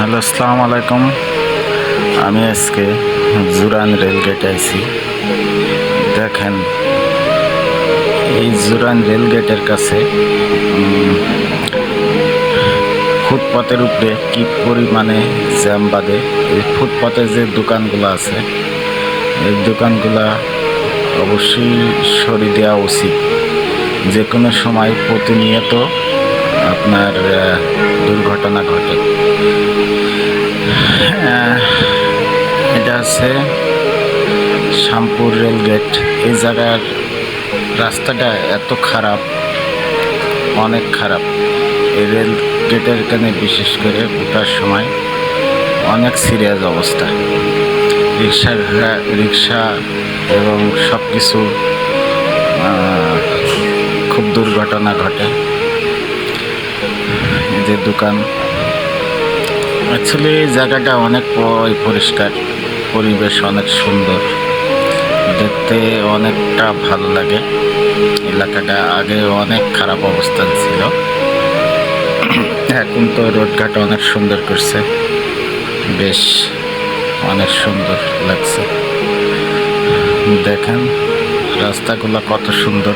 Hello, আসসালামু আলাইকুম। আমি আজকে জুরান রেলগেটে আইছি। দেখেন, এই জুরান রেলগেটের কাছে ফুটপাতের উপরে কি পরিমাণে জ্যাম বাঁধে। এই ফুটপাতে যে দোকানগুলো আছে, এই দোকানগুলা অবশ্যই সরিয়ে দেওয়া উচিত। যে কোনো সময় প্রতিনিয়ত আপনার দুর্ঘটনা ঘটে। এটা আছে শ্যামপুর রেলগেট। এই জায়গার রাস্তাটা এত খারাপ, অনেক খারাপ। এই রেল গেটের এখানে বিশেষ করে ওঠার সময় অনেক সিরিয়াস অবস্থা। রিক্সা এবং সব কিছু খুব দুর্ঘটনা ঘটে। এই যে দোকান, অ্যাকচুয়ালি জায়গাটা অনেক পরিষ্কার, পরিবেশ অনেক সুন্দর, দেখতে অনেকটা ভালো লাগে। এলাকাটা আগে অনেক খারাপ অবস্থান ছিল, এখন তো রোডঘাট অনেক সুন্দর করছে, বেশ অনেক সুন্দর লাগছে। দেখেন রাস্তাগুলো কত সুন্দর,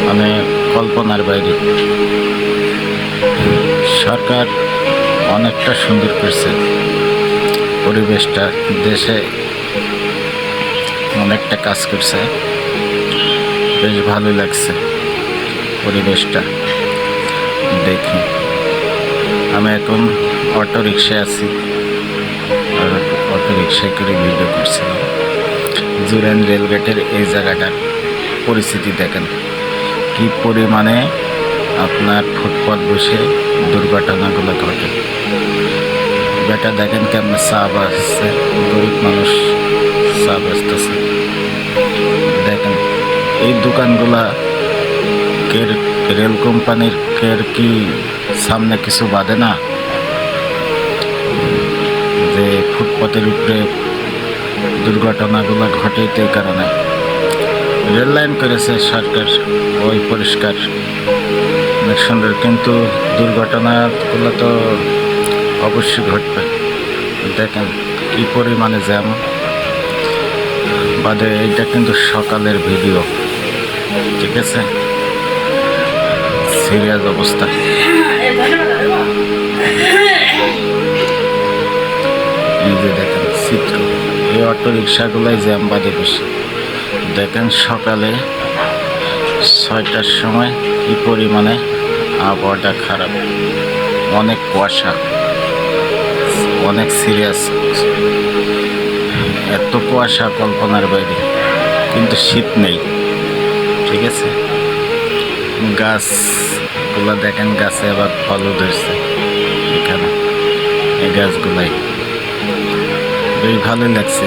মানে কল্পনার বাইরে। সরকার অনেকটা সুন্দর করছে পরিবেশটা, দেশে অনেকটা কাজ করছে, বেশ ভালো লাগছে পরিবেশটা দেখি। আমি এখন অটো রিক্সায় আছি, আর অটো রিক্সায় করে ভিডিও করছিলাম। জুরান রেলগেটের এই জায়গাটার পরিস্থিতি দেখেন, কি পরিমাণে আপনার ফুটপাত বসে দুর্ঘটনাগুলো ঘটে। বেটা দেখেন কেমন চা বাজছে, গরিব মানুষ চা বাজতেছে। দেখেন এই দোকানগুলা রেল কোম্পানির কি সামনে কিছু বাঁধে না, যে ফুটপাতের উপরে দুর্ঘটনাগুলো ঘটে। এই কারণে রেল লাইন করেছে সরকার, ওই পরিষ্কার অনেক সুন্দর, কিন্তু দুর্ঘটনাগুলো তো অবশ্যই ঘটবে। দেখেন কি পরিমাণে জ্যাম বাদে। এইটা কিন্তু সকালের ভিডিও, ঠিক আছে, সিরিয়াস অবস্থা। এই যে দেখেন চিত্র, এই অটো রিক্সাগুলাই জ্যাম বাদে বেশি। দেখেন সকালে 6টার সময় কি পরিমাণে আবহাওয়াটা খারাপ, অনেক কুয়াশা, অনেক সিরিয়াস, এত কুয়াশা কল্পনার বাইরে, কিন্তু শীত নেই, ঠিক আছে। গাছগুলো দেখেন, গাছে আবার ফলও ধরছে এখানে, এই গাছগুলাই বেশ ভালোই লাগছে।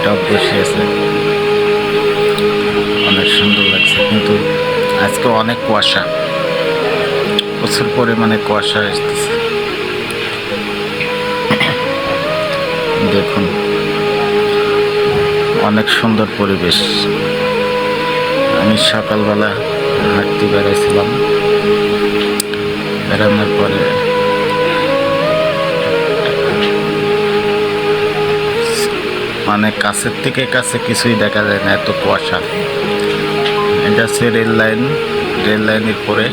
টব বসিয়েছে, অনেক সুন্দর লাগছে, কিন্তু আজকে অনেক কুয়াশা, প্রচুর পরিমাণে কুয়াশা আসতেছে। দেখুন অনেক সুন্দর পরিবেশ। আমি সকালবেলা হাঁটতে বেড়াইছিলাম, বেড়ানোর পরে মানে কাছের থেকে কাছে কিছুই দেখা যায় না, এত কুয়াশা। এটা হচ্ছে রেল লাইন, রেল লাইনের পরে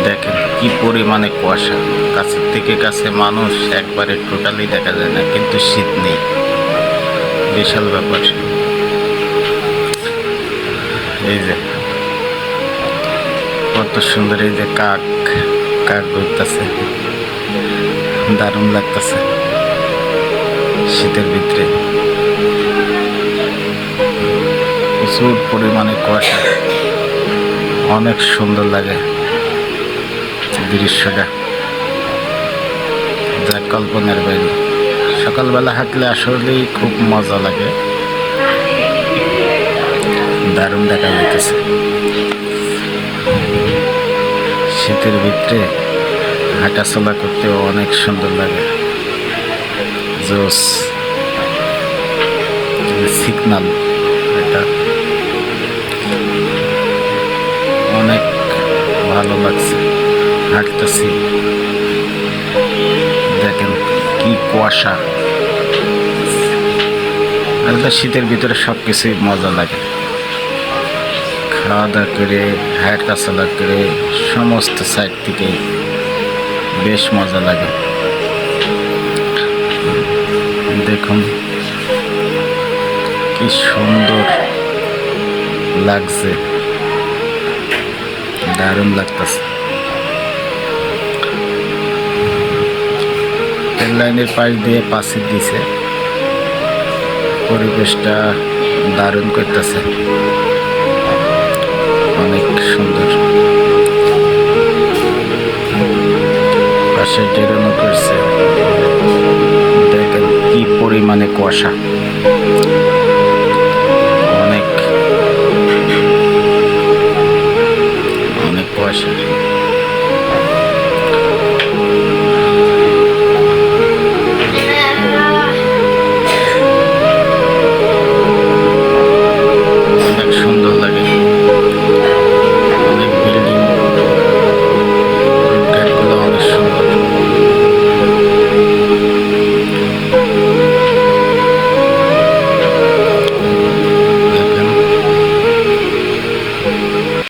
দেখেন কি পরিমাণে কুয়াশা, কাছের থেকে কাছে মানুষ একবারে টোটালি দেখা যায় না, কিন্তু শীত নেই, বিশাল ব্যাপার। এই যে কত সুন্দর, এই যে কাক ঘুরতেছে, দারুণ লাগতেছে শীতের ভিতরে। প্রচুর পরিমাণে কুয়াশা, অনেক সুন্দর লাগে দৃশ্যটা, যা কল্পনার বাইরে। সকালবেলা হাঁটলে আসলেই খুব মজা লাগে, দারুণ দেখা যাইতেছে। শীতের ভিতরে হাঁটাচলা করতেও অনেক সুন্দর লাগে। জোস সিগনাল, এটা অনেক ভালো লাগছে। হাঁটতেছি, দেখেন কি কুয়াশা। আর তো শীতের ভিতরে সব কিছুই মজা লাগে, খাওয়া দাওয়া করে হাঁটা চলা করে সমস্ত সাইড থেকে বেশ মজা লাগে। দেখুন কি সুন্দর লাগছে, দারুণ লাগতেছে। রেল লাইনের পাশ দিয়ে পাশে দিছে, পরিবেশটা দারুণ করতেছে, অনেক সুন্দর। পাশে ডেরানো করছে, দেখেন কি পরিমাণে কুয়াশা, অনেক অনেক কুয়াশা।